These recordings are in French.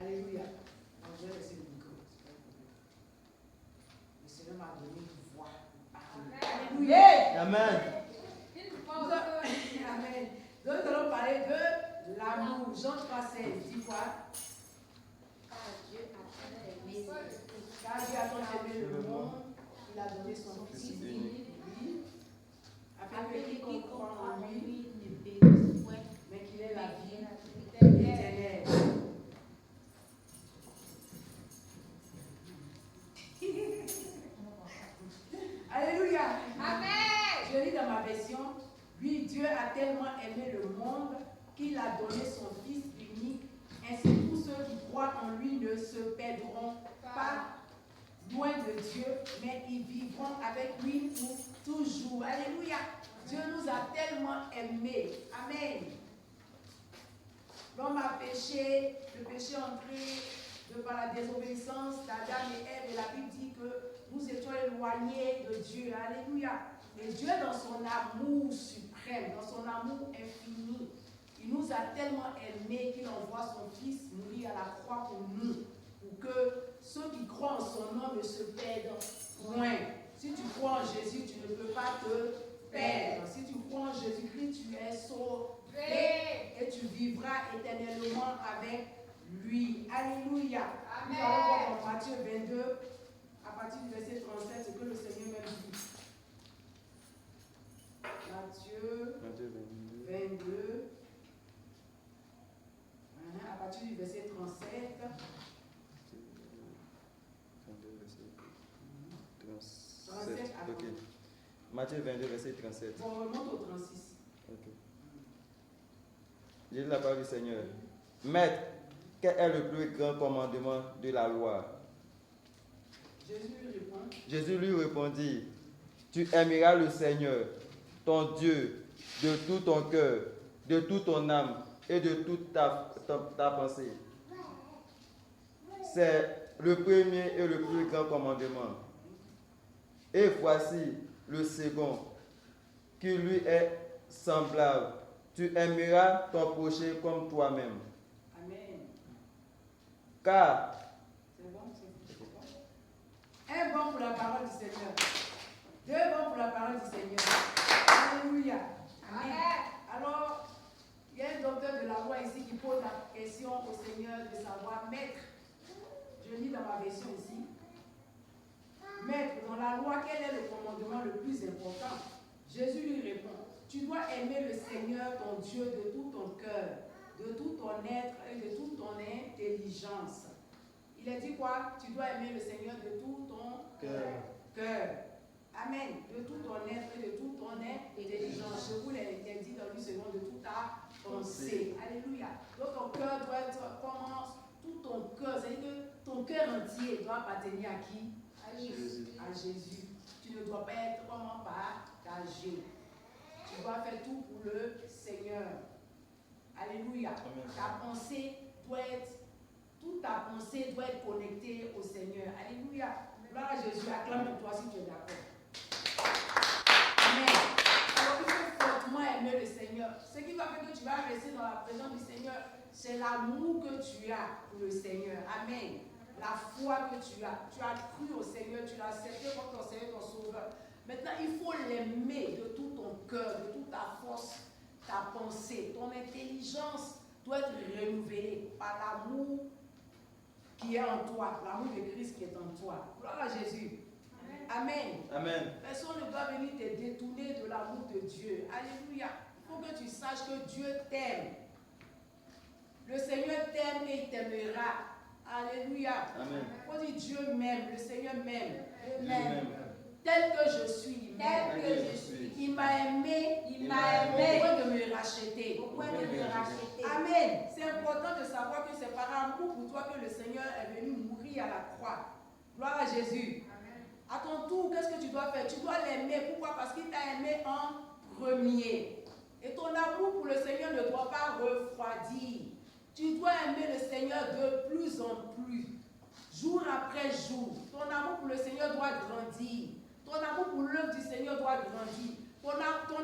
Alléluia. Donc, je vais laisser le micro. Le Seigneur m'a donné une voix. Alléluia. Amen. Amen. Donc, nous allons parler de l'amour. Jean 3,16. Dis quoi? Car Dieu a tant aimé le monde, il a donné son Fils unique, afin que quiconque croit en lui ne périsse point, mais qu'il ait la vie éternelle. Alléluia. Amen. Je lis dans ma version. Lui, Dieu a tellement aimé le monde qu'il a donné son Fils unique. Ainsi, tous ceux qui croient en lui ne se perdront pas loin de Dieu, mais ils vivront avec lui pour toujours. Alléluia. Dieu nous a tellement aimés. Amen. L'homme a péché, le péché entré de par la désobéissance d'Adam et Ève, et la Bible dit que nous étions éloignés de Dieu. Alléluia. Et Dieu, dans son amour suprême, dans son amour infini, il nous a tellement aimés qu'il envoie son Fils mourir à la croix pour nous, pour que ceux qui croient en son nom ne se perdent point. Si tu crois en Jésus, tu ne peux pas te perdre. Si tu crois en Jésus-Christ, tu es sauvé et tu vivras éternellement avec lui. Alléluia. Amen. Nous allons voir dans Matthieu 22, à partir du verset 37, ce que le Seigneur même dit. Matthieu 22. À partir du verset 37. 37. Ok. Matthieu 22, verset 37. Bon, on remonte au 36. Ok. J'ai lu la parole du Seigneur. Maître, quel est le plus grand commandement de la loi? Jésus lui répondit, tu aimeras le Seigneur, ton Dieu, de tout ton cœur, de toute ton âme et de toute ta pensée. C'est le premier et le plus grand commandement. Et voici le second, qui lui est semblable. Tu aimeras ton prochain comme toi-même. Amen. Car, c'est bon. Un bon pour la parole du Seigneur. Deux bons pour la parole du Seigneur. Alléluia. Amen. Alors, il y a un docteur de la loi ici qui pose la question au Seigneur de savoir, maître, je lis dans ma version ici, maître, dans la loi, quel est le commandement le plus important? Jésus lui répond, tu dois aimer le Seigneur, ton Dieu, de tout ton cœur, de tout ton être et de toute ton intelligence. Il a dit quoi? Tu dois aimer le Seigneur de tout ton cœur. Amen. De tout ton être et de toute ton intelligence. Je vous l'ai dit dans 8 secondes, de toute ta pensée. Alléluia. Donc ton cœur doit être comment? Tout ton cœur. C'est-à-dire que ton cœur entier doit appartenir à qui? À Jésus. Tu ne dois pas être comment? Partagé. Tu dois faire tout pour le Seigneur. Alléluia. Ta pensée doit être, toute ta pensée doit être connectée au Seigneur. Alléluia. Gloire à Jésus. Acclame de toi si tu es d'accord. Amen. Alors il faut fortement aimer le Seigneur. Ce qui va faire que tu vas rester dans la présence du Seigneur, c'est l'amour que tu as pour le Seigneur. Amen. La foi que tu as. Tu as cru au Seigneur, tu l'as accepté comme ton Seigneur, ton Sauveur. Maintenant, il faut l'aimer de tout ton cœur, de toute ta force, ta pensée. Ton intelligence doit être renouvelée par l'amour qui est en toi, l'amour de Christ qui est en toi. Gloire à Jésus. Amen. Amen. Personne ne doit venir te détourner de l'amour de Dieu. Alléluia. Il faut que tu saches que Dieu t'aime. Le Seigneur t'aime et il t'aimera. Alléluia. Amen. Il faut dire Dieu m'aime, le Seigneur m'aime. Tel que je suis, il m'a aimé, au point de me racheter. Amen. C'est important de savoir que c'est par amour pour toi que le Seigneur est venu mourir à la croix. Gloire à Jésus. Amen. À ton tour, qu'est-ce que tu dois faire? Tu dois l'aimer. Pourquoi? Parce qu'il t'a aimé en premier. Et ton amour pour le Seigneur ne doit pas refroidir. Tu dois aimer le Seigneur de plus en plus, jour après jour. Ton amour pour le Seigneur doit grandir. Ton amour pour l'œuvre du Seigneur doit grandir. Ton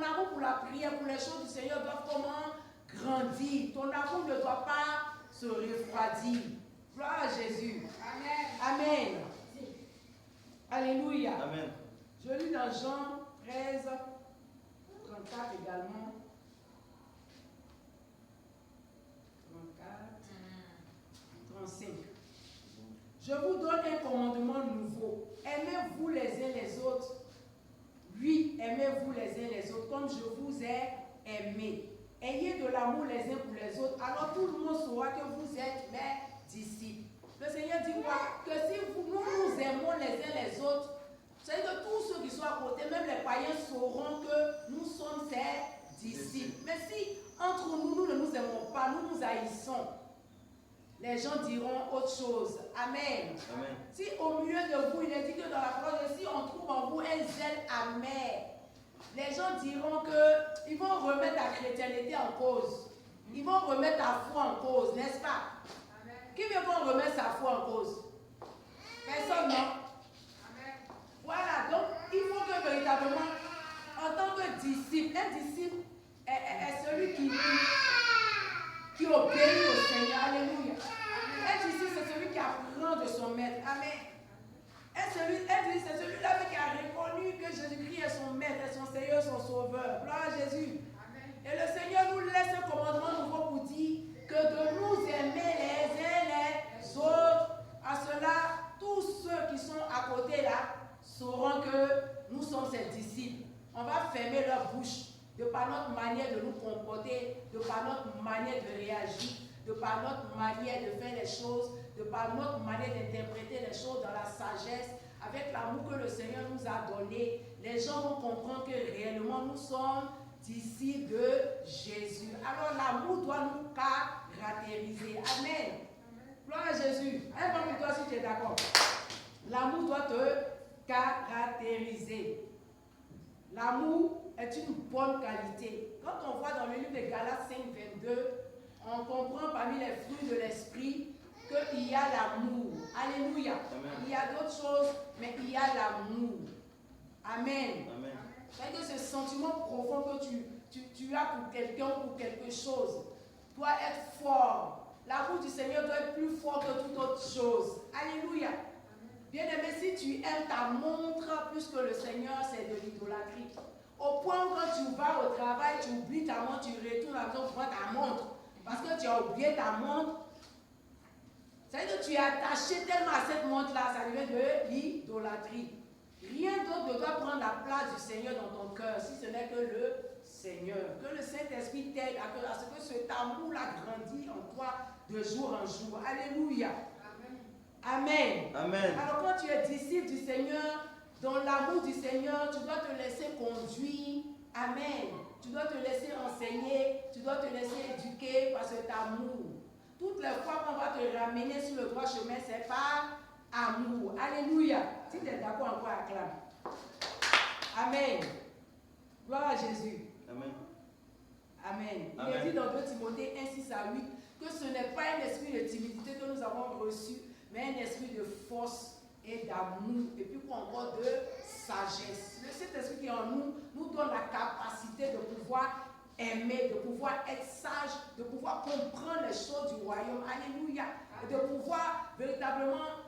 amour pour la prière, pour les choses du Seigneur doit comment grandir. Ton amour ne doit pas se refroidir. Gloire à Jésus. Amen. Alléluia. Amen. Je lis dans Jean 13, 34 également. 34, 35. Je vous donne un commandement nouveau. Aimez-vous les uns les autres. Oui, aimez-vous les uns les autres comme je vous ai aimé. Ayez de l'amour les uns pour les autres. Alors tout le monde saura que vous êtes mes disciples. Le Seigneur dit quoi? Que si nous nous aimons les uns les autres, c'est que tous ceux qui sont à côté, même les païens, sauront que nous sommes ses disciples. Mais si entre nous, nous ne nous aimons pas, nous nous haïssons, les gens diront autre chose. Amen. Amen. Si au milieu de vous, il est dit que dans la parole, si on trouve en vous un zèle amer, les gens diront que ils vont remettre la chrétienté en cause. Ils vont remettre ta foi en cause, n'est-ce pas? Amen. Qui veut remettre sa foi en cause? Personne, non? Amen. Voilà, donc il faut que véritablement, en tant que disciple, un disciple est celui qui obéit au Seigneur. Alléluia. Un disciple, c'est celui qui apprend de son maître. Amen. Un disciple, c'est celui-là qui a reconnu que Jésus-Christ est son maître, est son Seigneur, son sauveur. Gloire à Jésus. Amen. Et le Seigneur nous laisse un commandement nouveau pour dire que de nous aimer les uns les autres. À cela, tous ceux qui sont à côté là sauront que nous sommes ses disciples. On va fermer leur bouche de par notre manière de nous comporter, de par notre manière de réagir, de par notre manière de faire les choses, de par notre manière d'interpréter les choses dans la sagesse, avec l'amour que le Seigneur nous a donné. Les gens vont comprendre que réellement nous sommes disciples de Jésus. Alors l'amour doit nous caractériser. Amen. Gloire à Jésus. Un bon pour toi si tu es d'accord. L'amour doit te caractériser. L'amour est une bonne qualité. Quand on voit dans le livre de Galates 5, 22, on comprend parmi les fruits de l'esprit qu'il y a l'amour. Alléluia. Amen. Il y a d'autres choses, mais il y a l'amour. Amen. C'est-à-dire que ce sentiment profond que tu as pour quelqu'un ou pour quelque chose doit être fort. L'amour du Seigneur doit être plus fort que toute autre chose. Alléluia. Bien-aimé, si tu aimes ta montre plus que le Seigneur, c'est de l'idolâtrie. Au point où quand tu vas au travail, tu oublies ta montre, tu retournes à la maison pour prendre ta montre. Parce que tu as oublié ta montre. C'est-à-dire que tu es attaché tellement à cette montre-là, ça devient de l'idolâtrie. Rien d'autre ne doit prendre la place du Seigneur dans ton cœur, si ce n'est que le Seigneur. Que le Saint-Esprit t'aide à ce que cet amour-là grandisse en toi de jour en jour. Alléluia. Amen. Amen. Alors quand tu es disciple du Seigneur, dans l'amour du Seigneur, tu dois te laisser conduire. Amen. Tu dois te laisser enseigner, tu dois te laisser éduquer par cet amour. Toutes les fois qu'on va te ramener sur le droit chemin, c'est par amour. Alléluia. Si tu es d'accord, encore acclame. Amen. Gloire à Jésus. Amen. Amen. Il est dit dans 2 Timothée 1, 6 à 8 que ce n'est pas un esprit de timidité que nous avons reçu, mais un esprit de force et d'amour, et puis encore de sagesse. Cet esprit qui est en nous nous donne la capacité de pouvoir aimer, de pouvoir être sage, de pouvoir comprendre les choses du royaume. Alléluia. Et de pouvoir véritablement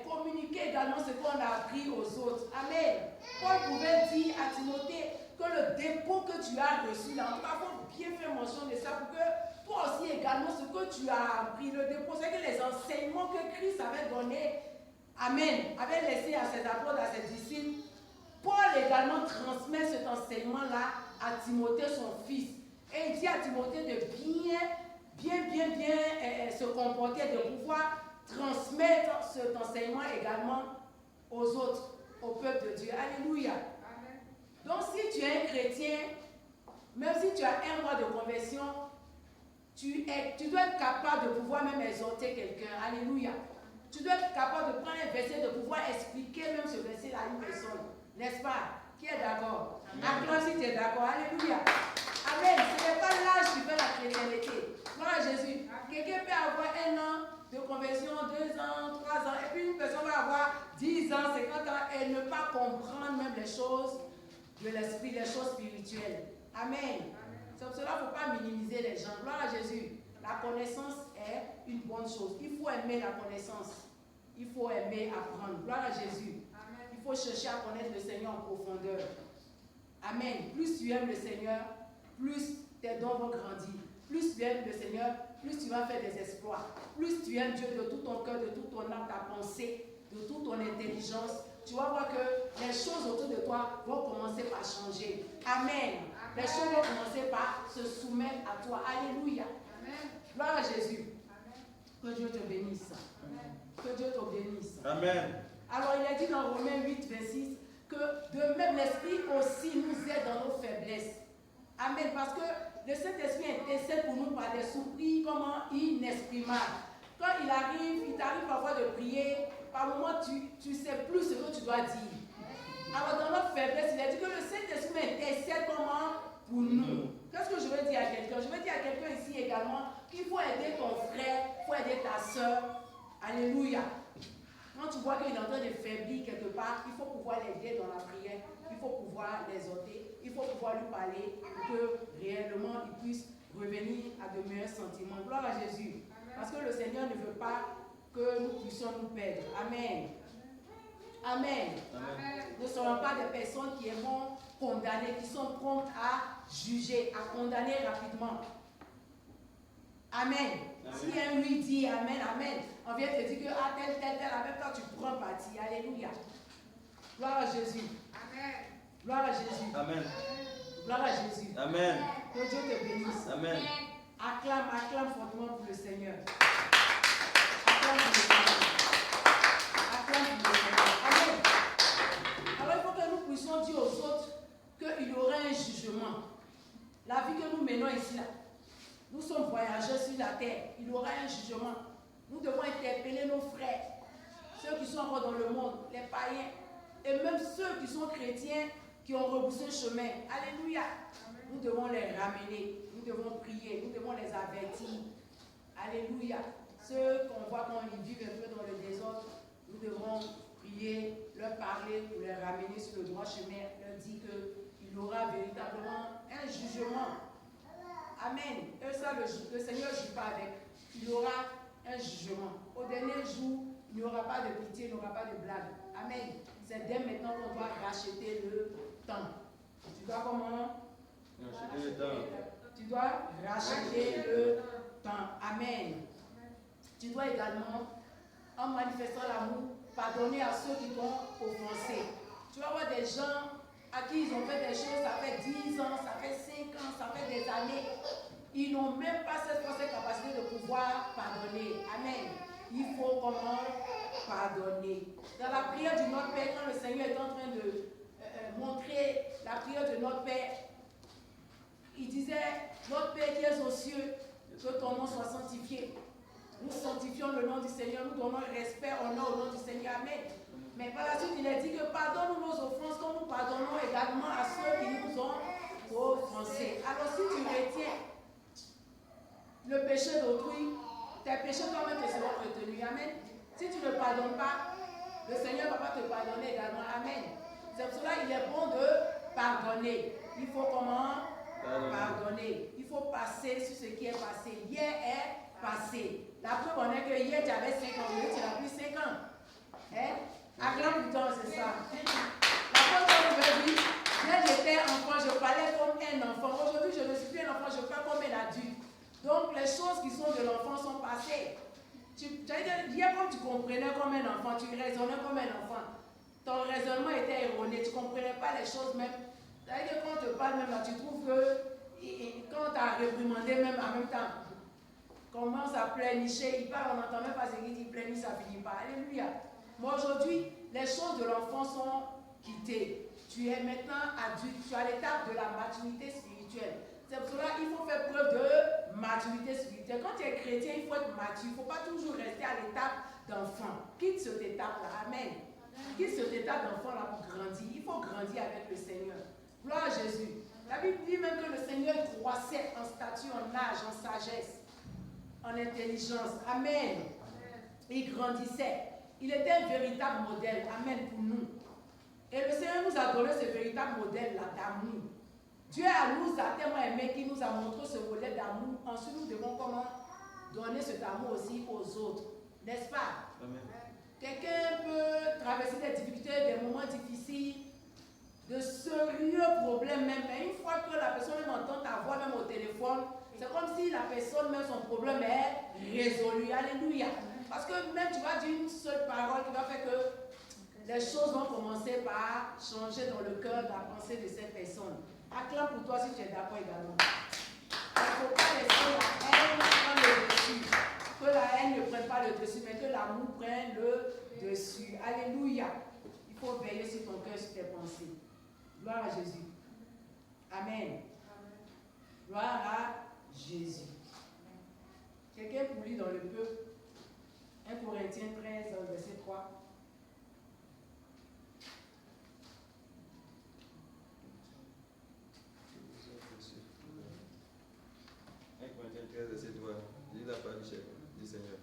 communiquer également ce qu'on a appris aux autres. Amen. Paul pouvait dire à Timothée que le dépôt que tu as reçu, là, en tout cas, il faut bien faire mention de ça pour que toi aussi également, ce que tu as appris, le dépôt, c'est que les enseignements que Christ avait donnés, Amen, avait laissé à ses apôtres, à ses disciples, Paul également transmet cet enseignement-là à Timothée, son fils. Et il dit à Timothée de bien se comporter, de pouvoir transmettre cet enseignement également aux autres, au peuple de Dieu. Alléluia. Amen. Donc si tu es un chrétien, même si tu as un mois de conversion, tu dois être capable de pouvoir même exhorter quelqu'un. Alléluia. Tu dois être capable de prendre un verset, de pouvoir expliquer même ce verset à une personne. N'est-ce pas? Qui est d'accord? Acclame si tu es d'accord. Alléluia. Amen. Ce n'est pas l'âge qui fait la chrétienté. Gloire à Jésus. Quelqu'un peut avoir 1 an de conversion, 2 ans, 3 ans, et puis une personne va avoir 10 ans, 50 ans, et ne pas comprendre même les choses de l'esprit, les choses spirituelles. Amen. C'est pour cela qu'il ne faut pas minimiser les gens. Gloire à Jésus. La connaissance est une bonne chose. Il faut aimer la connaissance. Il faut aimer apprendre. Gloire à Jésus. Amen. Il faut chercher à connaître le Seigneur en profondeur. Amen. Plus tu aimes le Seigneur, plus tes dons vont grandir. Plus tu aimes le Seigneur, plus tu vas faire des exploits. Plus tu aimes Dieu de tout ton cœur, de toute ton âme, ta pensée, de toute ton intelligence, tu vas voir que les choses autour de toi vont commencer par changer. Amen. Les choses vont commencer par se soumettre à toi. Alléluia. Amen. Gloire à Jésus. Amen. Que Dieu te bénisse. Amen. Que Dieu te bénisse. Amen. Alors il est dit dans Romains 8, 26, que de même l'Esprit aussi nous aide dans nos faiblesses. Amen. Parce que le Saint-Esprit intercède pour nous par des soupirs inexprimables. Quand il t'arrive parfois de prier, par moments tu ne sais plus ce que tu dois dire. Alors dans notre faiblesse, il a dit que le Saint-Esprit intercède comment pour nous. Qu'est-ce que je veux dire à quelqu'un? Je veux dire à quelqu'un ici également qu'il faut aider ton frère, il faut aider ta soeur. Alléluia. Quand tu vois qu'il est en train de faiblir quelque part, il faut pouvoir l'aider dans la prière, il faut pouvoir l'exhorter, il faut pouvoir lui parler pour que réellement il puisse revenir à de meilleurs sentiments. Gloire à Jésus. Parce que le Seigneur ne veut pas que nous puissions nous perdre. Amen. Amen. Amen. Nous ne serons pas des personnes qui aiment condamner, qui sont promptes à juger, à condamner rapidement. Amen. Amen. Si un lui dit Amen, Amen, on vient te dire que tel, avec toi tu prends parti. Alléluia. Gloire à Jésus. Amen. Gloire à Jésus. Amen. Gloire à Jésus. Amen. Que Dieu te bénisse. Amen. Acclame fortement pour le Seigneur. Acclame pour le Seigneur. Acclame pour le Seigneur. Amen. Alors il faut que nous puissions dire aux autres qu'il y aura un jugement. La vie que nous menons ici, là, nous sommes voyageurs sur la terre. Il y aura un jugement. Nous devons interpeller nos frères, ceux qui sont encore dans le monde, les païens, et même ceux qui sont chrétiens, qui ont rebroussé le chemin. Alléluia. Nous devons les ramener. Nous devons prier. Nous devons les avertir. Alléluia. Ceux qu'on voit quand ils vivent un peu dans le désordre, nous devons prier, leur parler pour les ramener sur le droit chemin, leur dire qu'il y aura véritablement un jugement. Amen. Et ça, le Seigneur ne joue pas avec. Il y aura un jugement. Au dernier jour, il n'y aura pas de pitié, il n'y aura pas de blague. Amen. C'est dès maintenant qu'on doit racheter le temps. Tu dois comment? Racheter le temps. Tu dois racheter le temps. Amen. Tu dois également, en manifestant l'amour, pardonner à ceux qui t'ont offensé. Tu vas voir des gens à qui ils ont fait des choses, ça fait 10 ans, ça fait 5 ans, ça fait des années. Ils n'ont même pas cette capacité de pouvoir pardonner. Amen. Il faut comment pardonner. Dans la prière du Notre Père, quand le Seigneur est en train de montrer la prière de notre Père, il disait, notre Père qui es aux cieux, que ton nom soit sanctifié. Nous sanctifions le nom du Seigneur, nous donnons respect, honneur au nom du Seigneur. Amen. Mais par la suite, il a dit que pardonne-nous nos offenses comme nous pardonnons également à ceux qui nous ont offensés. Alors si tu retiens le péché d'autrui, tes péchés toi-même te seront retenus. Amen. Si tu ne pardonnes pas, le Seigneur ne va pas te pardonner également. Amen. C'est pour cela qu'il est bon de pardonner. Il faut comment? Pardonner. Il faut passer sur ce qui est passé. Hier est passé. La preuve en est que hier tu avais 5 ans, aujourd'hui tu n'as plus 5 ans. Hein? Acclame du temps, c'est ça. La preuve qu'on veut dire, hier j'étais enfant, je parlais comme un enfant. Aujourd'hui je ne suis plus un enfant, je parle comme un adulte. Donc les choses qui sont de l'enfant sont passées. Hier comme tu comprenais comme un enfant, tu raisonnais comme un enfant. Ton raisonnement était erroné, tu ne comprenais pas les choses même. C'est-à-dire que quand on te parle même là, tu trouves que quand tu as réprimandé même en même temps, commence à pleurnicher, il parle, on n'entend même pas ce qu'il dit, il pleurniche, ça finit pas. Alléluia. Mais aujourd'hui, les choses de l'enfant sont quittées. Tu es maintenant adulte, tu es à l'étape de la maturité spirituelle. C'est pour cela qu'il faut faire preuve de maturité spirituelle. Quand tu es chrétien, il faut être mature. Il ne faut pas toujours rester à l'étape d'enfant. Quitte cette étape-là. Amen. Quitte cette étape d'enfant-là pour grandir. Il faut grandir avec le Seigneur. Gloire à Jésus. La Bible dit même que le Seigneur croissait en stature, en âge, en sagesse, en intelligence. Amen. Il grandissait. Il était un véritable modèle. Amen pour nous. Et le Seigneur nous a donné ce véritable modèle-là d'amour. Dieu nous a tellement aimé qu'il nous a montré ce modèle d'amour. Ensuite, nous devons comment donner cet amour aussi aux autres. N'est-ce pas? Amen. Quelqu'un peut traverser des difficultés, des moments difficiles, de sérieux problèmes même. Mais une fois que la personne même entend ta voix même au téléphone, c'est comme si la personne même son problème est résolu. Alléluia. Parce que même tu vas dire une seule parole qui va faire que les choses vont commencer par changer dans le cœur, dans la pensée de cette personne. Acclame pour toi si tu es d'accord également. Il ne faut pas laisser la haine prendre le dessus. Que la haine ne prenne pas le dessus, mais que l'amour prenne le dessus. Alléluia. Il faut veiller sur ton cœur, sur tes pensées. Gloire à Jésus. Amen. Gloire à Jésus. Quelqu'un pour lire dans le peuple 1 Corinthiens 13, verset 3. Lis la parole du Seigneur.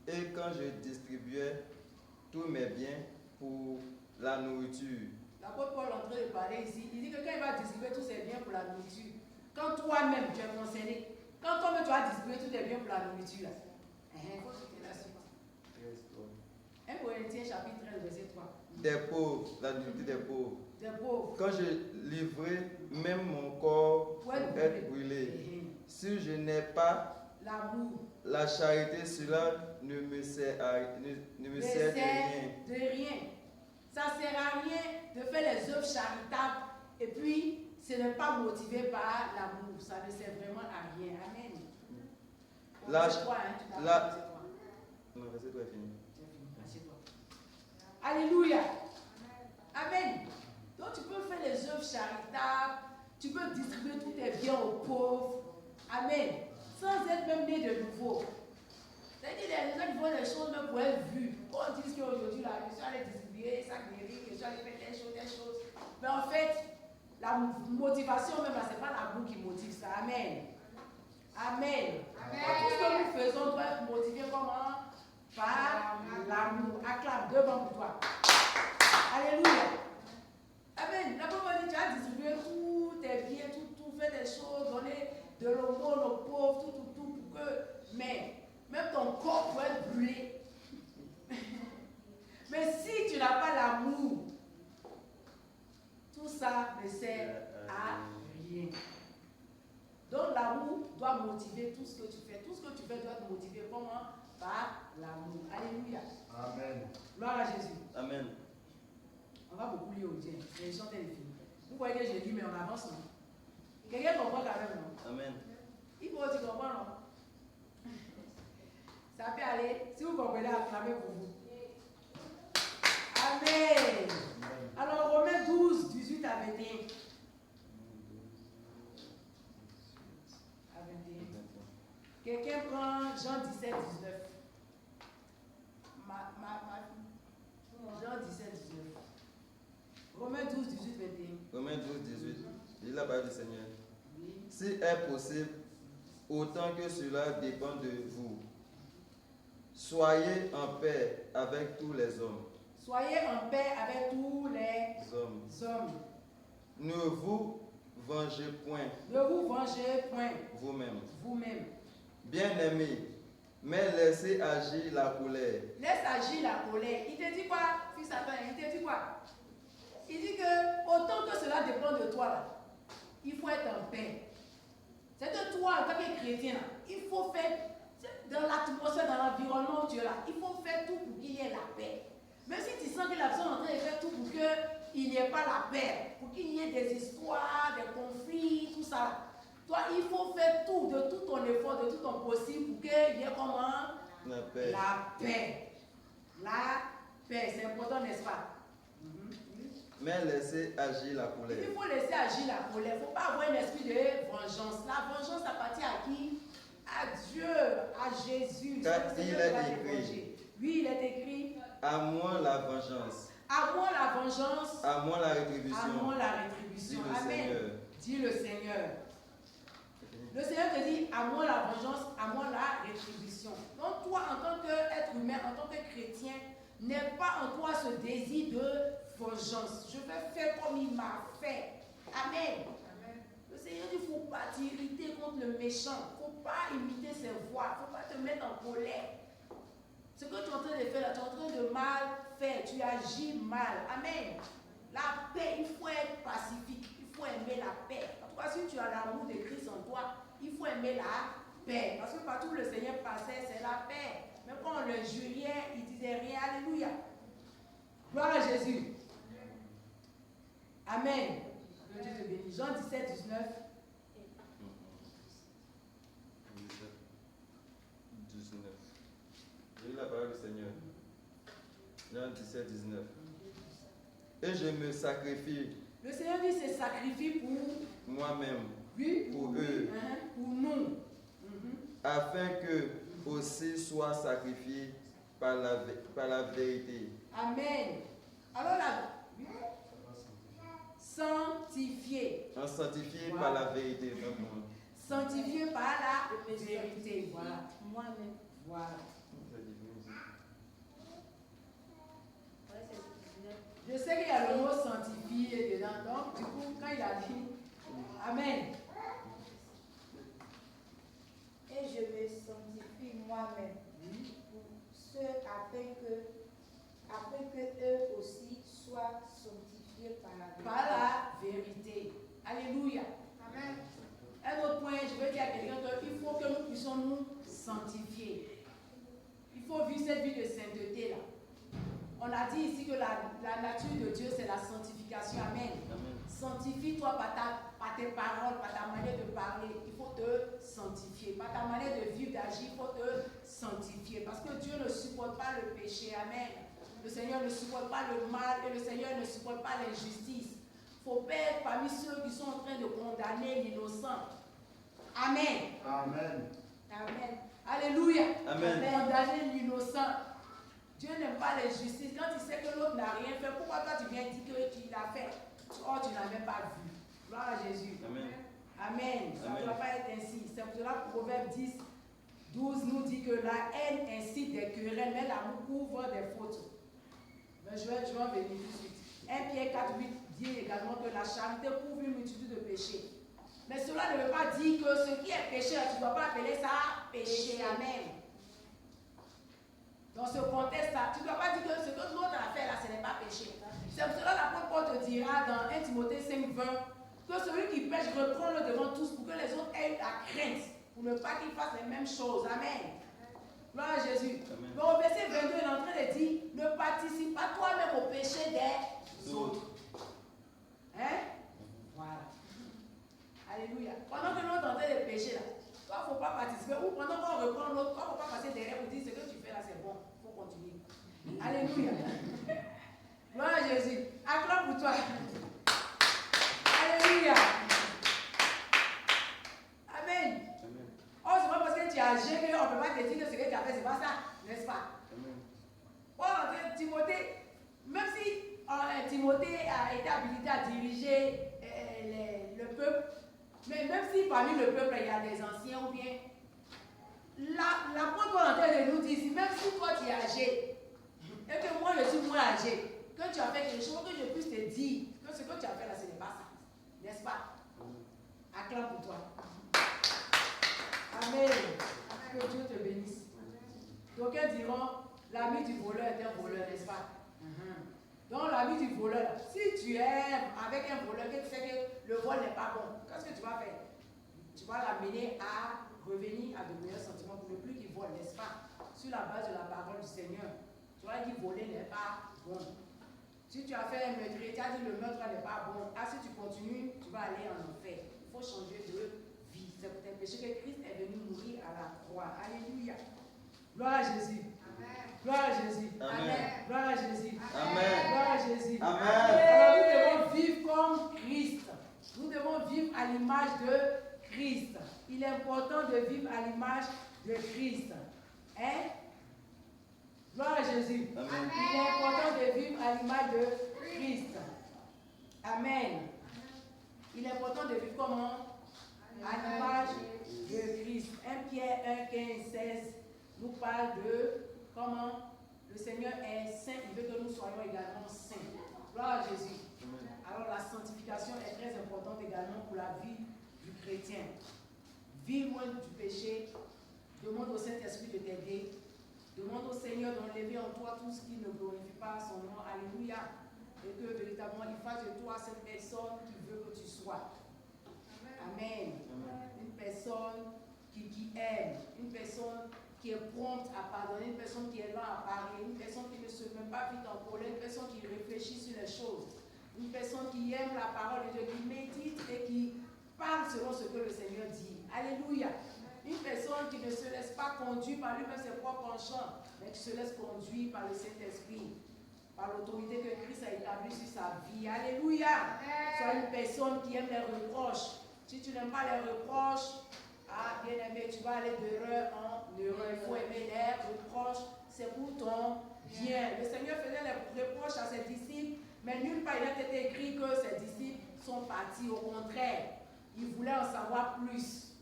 Et quand je distribuais tous mes biens pour la nourriture. L'apôtre Paul est en train de parler ici. Il dit que quand il va distribuer tous ses biens pour la nourriture, quand toi-même tu es concerné, quand toi-même tu vas distribuer tous tes biens pour la nourriture, il faut citer la suite. 1 Corinthiens chapitre 13, verset 3. Des pauvres, la nourriture des pauvres. Des pauvres. Quand je livrais même mon corps pour être brûlé, si je n'ai pas l'amour, la charité, cela ne me sert de rien. De rien. Ça ne sert à rien de faire les œuvres charitables et puis ce n'est pas motivé par l'amour. Ça ne sert vraiment à rien. Amen. Non, verset 3 est fini. Alléluia. Amen. Donc tu peux faire les œuvres charitables, tu peux distribuer tous tes biens aux pauvres. Amen. Sans être même né de nouveau. C'est-à-dire les gens qui font des choses même pour être vus. On dit qu'aujourd'hui, là, je suis allé distribuer, ça guérit, je suis allé faire des choses. Mais en fait, la motivation même, ce n'est pas l'amour qui motive ça. Amen. Amen. Tout ce que nous faisons doit être motivé comment? Par l'amour. Acclame devant pour toi. Alléluia. Amen. La pauvre dit, tu as distribué tous tes biens, tout fait des choses, donner de l'aumône aux pauvres, tout pour que. Mais même ton corps peut être brûlé. Mais si tu n'as pas l'amour, tout ça ne sert à rien. Donc l'amour doit motiver tout ce que tu fais. Tout ce que tu fais doit te motiver comment? Par l'amour. Alléluia. Amen. Gloire à Jésus. Amen. On va beaucoup lire au Dieu. Les gens les films. Vous voyez que j'ai lu, mais on avance, non? Quelqu'un comprend quand même, non? Amen. Il faut aussi comprendre, non? Ça peut aller. Si vous comprenez, acclamez pour vous. Amen. Alors, Romains 12, 18 à 21. À 21. Quelqu'un prend Jean 17, 19. Jean 17, 19. Romains 12, 18, 21. Romains 12, 18. Lis la parole du Seigneur. Oui. Si est possible, autant que cela dépend de vous, soyez en paix avec tous les hommes. Soyez en paix avec tous les hommes. Ne vous vengez point. Ne vous vengez point Vous-même. vous-même. Bien-aimés, mais laissez agir la colère. Laisse agir la colère. Il te dit quoi, fils Satan? Il te dit quoi? Il dit que autant que cela dépend de toi, là, il faut être en paix. C'est que toi, en tant que chrétien, là, il faut faire, dans l'atmosphère, dans l'environnement où tu es là, il faut faire tout pour qu'il y ait la paix. Même si tu sens que la personne est en train de faire tout pour qu'il n'y ait pas la paix, pour qu'il y ait des histoires, des conflits, tout ça. Toi, il faut faire tout, de tout ton effort, de tout ton possible pour qu'il y ait comment? La paix. La paix. La paix, c'est important, n'est-ce pas? Mais laissez agir la colère. Il faut laisser agir la colère. Il ne faut pas avoir un esprit de vengeance. La vengeance appartient à qui? À Dieu, à Jésus. Car Le Seigneur il est va écrit. venger. Oui, il est écrit. À moi la vengeance. À moi la vengeance. À moi la rétribution. À moi la rétribution. Dit le Amen. Seigneur. Dit le Seigneur. Le Seigneur te dit, à moi la vengeance, à moi la rétribution. Donc toi, en tant qu'être humain, en tant que chrétien, n'aie pas en toi ce désir de vengeance. Je vais faire comme il m'a fait. Amen. Le Seigneur dit, il ne faut pas t'irriter contre le méchant. Il ne faut pas imiter ses voies. Il ne faut pas te mettre en colère. Ce que tu es en train de faire là, tu es en train de mal faire. Tu agis mal. Amen. La paix, il faut être pacifique. Il faut aimer la paix. En tout cas, si tu as l'amour de Christ en toi, il faut aimer la paix. Parce que partout où le Seigneur passait, c'est la paix. Même quand on le jurait, il disait rien. Alléluia. Gloire à Jésus. Amen. Que Dieu te bénisse. Jean 17, 19. 19. J'ai lu la parole du Seigneur. Jean 17, 19. Et je me sacrifie. Le Seigneur dit se sacrifie pour moi-même. Oui, pour eux. Pour nous. Afin que aussi soit sacrifié par la vérité. Amen. Alors là, sanctifié. Sanctifié Voilà. par la vérité. Sanctifié par la vérité. Voilà. Moi-même. Voilà. Je sais qu'il y a le mot sanctifié dedans. Donc, du coup, quand il a dit Amen. Et je me sanctifie moi-même pour ceux afin que eux aussi soient sanctifiés par la vérité. Par la vérité. Alléluia. Amen. Un autre point, je veux dire à quelqu'un qu'il faut que nous puissions nous sanctifier. Il faut vivre cette vie de sainteté là. On a dit ici que la nature de Dieu, c'est la sanctification. Amen. Sanctifie-toi par tes paroles, par ta manière de parler. Il faut te sanctifier. Par ta manière de vivre, d'agir, il faut te sanctifier. Parce que Dieu ne supporte pas le péché. Amen. Le Seigneur ne supporte pas le mal et le Seigneur ne supporte pas l'injustice. Il ne faut pas être parmi ceux qui sont en train de condamner l'innocent. Amen. Amen. Amen. Alléluia. Amen. Condamner l'innocent. Dieu n'aime pas l'injustice. Quand il sait que l'autre n'a rien fait, pourquoi toi tu viens dire que tu l'as fait? Oh, tu n'avais pas vu. Gloire à Jésus. Amen. Amen. Ça ne doit pas être ainsi. C'est pour cela que Proverbe 10, 12 nous dit que la haine incite des querelles, mais l'amour couvre des fautes. Mais je vais en venir tout de suite. 1 Pierre 4, 8 dit également que la charité couvre une multitude de péchés. Mais cela ne veut pas dire que ce qui est péché, tu ne dois pas appeler ça péché. Amen. Dans ce contexte-là, tu ne dois pas dire que ce que l'autre a fait là, ce n'est pas péché. C'est pour cela que l'apôtre Paul te dira dans 1 Timothée 5, 20 que celui qui pêche reprend-le devant tous pour que les autres aient la crainte, pour ne pas qu'ils fassent les mêmes choses. Amen. Gloire à Jésus. Amen. Mais au verset 22, il est en train de dire ne participe pas toi-même au péché des autres. Hein? Voilà. Alléluia. Pendant que l'autre est en train de pécher là, toi, il ne faut pas participer. Ou pendant qu'on reprend l'autre, toi, il ne faut pas passer derrière pour dire ce que tu fais là, c'est bon. Il faut continuer. Alléluia. Gloire à Jésus. Acclame pour toi. Alléluia. Amen. Oh, c'est pas parce que tu as géré, on ne peut pas te dire que ce que tu as fait, c'est pas ça, n'est-ce pas? Oh, Timothée, même si Timothée a été habilité à diriger le peuple, mais même si parmi le peuple il y a des anciens ou bien, l'apôtre est en train de nous dire, même si toi tu es âgé, et que moi je suis moins âgé, que tu as fait quelque chose, que je puisse te dire que ce que tu as fait là, ce n'est pas ça. N'est-ce pas? Acclame pour toi. Amen. Que Dieu te bénisse. D'aucuns diront, l'ami du voleur est un voleur, n'est-ce pas? Donc l'ami du voleur, si tu es avec un voleur que tu sais que le vol n'est pas bon, qu'est-ce que tu vas faire? Tu vas l'amener à revenir à de meilleurs sentiments pour ne plus qu'il vole, n'est-ce pas? Sur la base de la parole du Seigneur. Tu vas dire voler n'est pas bon. Si tu as fait un meurtre, tu as dit le meurtre n'est pas bon. Ah, si tu continues, tu vas aller en enfer. Il faut changer de vie. C'est pour tes péchés que Christ est venu mourir à la croix. Alléluia. Gloire à Jésus. Amen. Gloire à Jésus. Amen. Gloire à Jésus. Amen. Gloire à Jésus. Amen. Alors nous devons vivre comme Christ. Nous devons vivre à l'image de Christ. Il est important de vivre à l'image de Christ. Hein? Gloire à Jésus. Amen. Il est important de vivre à l'image de Christ. Amen. Il est important de vivre comment? À l'image de Christ. 1 Pierre 1, 15, 16 nous parle de comment le Seigneur est saint. Il veut que nous soyons également saints. Gloire à Jésus. Alors la sanctification est très importante également pour la vie chrétien. Vis loin du péché. Demande au Saint-Esprit de t'aider. Demande au Seigneur d'enlever en toi tout ce qui ne glorifie pas son nom. Alléluia. Et que véritablement il fasse de toi cette personne qui veut que tu sois. Amen. Une personne qui aime, une personne qui est prompte à pardonner, une personne qui est là à parler, une personne qui ne se met pas vite en colère, une personne qui réfléchit sur les choses, une personne qui aime la parole de Dieu, qui médite et qui parle selon ce que le Seigneur dit. Alléluia. Une personne qui ne se laisse pas conduire par lui-même ses propres penchants, mais qui se laisse conduire par le Saint-Esprit, par l'autorité que Christ a établie sur sa vie. Alléluia. Sois une personne qui aime les reproches. Si tu n'aimes pas les reproches, bien aimé, tu vas aller d'erreur en erreur. Il faut aimer les reproches, c'est pour ton bien. Le Seigneur faisait les reproches à ses disciples, mais nulle part il a été écrit que ses disciples sont partis. Au contraire, il voulait en savoir plus.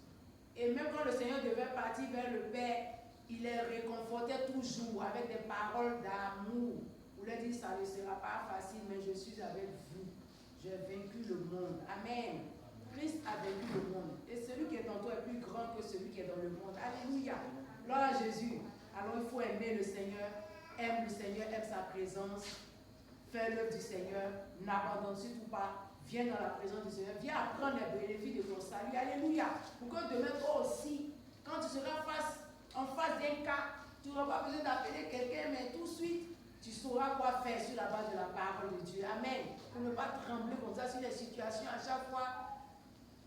Et même quand le Seigneur devait partir vers le Père, il les réconfortait toujours avec des paroles d'amour. Il leur dit, ça ne sera pas facile, mais je suis avec vous. J'ai vaincu le monde. Amen. Christ a vaincu le monde. Et celui qui est en toi est plus grand que celui qui est dans le monde. Alléluia. Gloire à Jésus. Alors il faut aimer le Seigneur. Aime le Seigneur, aime sa présence. Fais l'œuvre du Seigneur. N'abandonne surtout pas. Viens dans la présence du Seigneur. Viens apprendre les bénéfices de ton salut. Alléluia. Pour que demain, toi aussi, quand tu seras en face d'un cas, tu n'auras pas besoin d'appeler quelqu'un, mais tout de suite, tu sauras quoi faire sur la base de la parole de Dieu. Amen. Pour ne pas trembler comme ça sur les situations à chaque fois.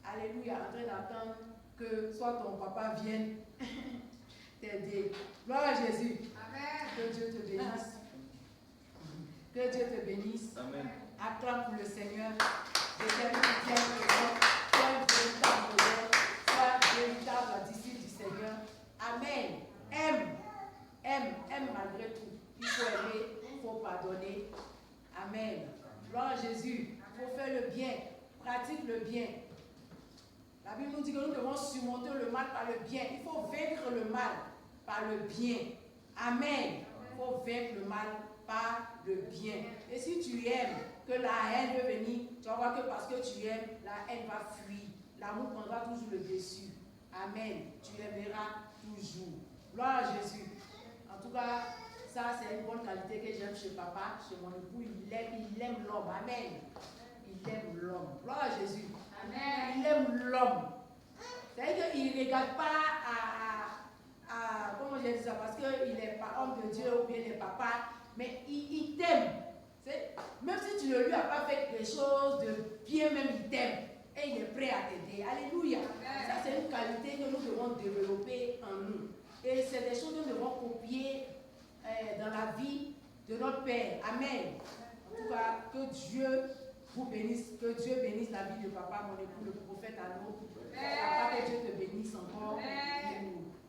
Alléluia, en train d'attendre que soit ton papa vienne t'aider. Gloire à Jésus. Amen. Que Dieu te bénisse. Que Dieu te bénisse. Amen. Acclame pour le Seigneur. Je t'aime, sois un véritable modèle, sois un véritable disciple du Seigneur. Amen. Aime malgré tout. Il faut aimer, il faut pardonner. Amen. Gloire à Jésus. Il faut faire le bien. Pratique le bien. La Bible nous dit que nous devons surmonter le mal par le bien. Il faut vaincre le mal par le bien. Amen. Il faut vaincre le mal par le bien. Et si tu aimes que la haine veut venir, tu vas voir que parce que tu aimes, la haine va fuir. L'amour prendra toujours le dessus. Amen. Tu l'aimeras toujours. Gloire à Jésus. En tout cas, ça c'est une bonne qualité que j'aime chez papa, chez mon époux. Il aime l'homme. Amen. Il aime l'homme. Gloire à Jésus. Amen. Il aime l'homme. C'est-à-dire qu'il ne regarde pas comment je dis ça, parce qu'il n'est pas homme de Dieu ou bien il n'est papa, mais il t'aime. Même si tu ne lui as pas fait quelque chose de bien, même il t'aime. Et il est prêt à t'aider. Alléluia. Amen. Ça, c'est une qualité que nous devons développer en nous. Et c'est des choses que nous devons copier dans la vie de notre Père. Amen. En tout cas, que Dieu vous bénisse, que Dieu bénisse la vie de papa, mon époux, le prophète Anno. Papa, que Dieu te bénisse encore.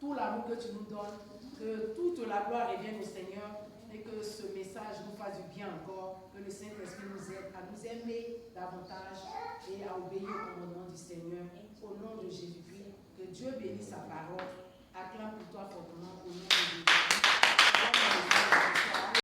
Tout l'amour que tu nous donnes, que toute la gloire revienne au Seigneur et que ce message nous fasse du bien encore, que le Saint-Esprit nous aide à nous aimer davantage et à obéir au commandement du Seigneur. Au nom de Jésus-Christ, que Dieu bénisse sa parole. Acclame pour toi fortement au nom de Jésus-Christ.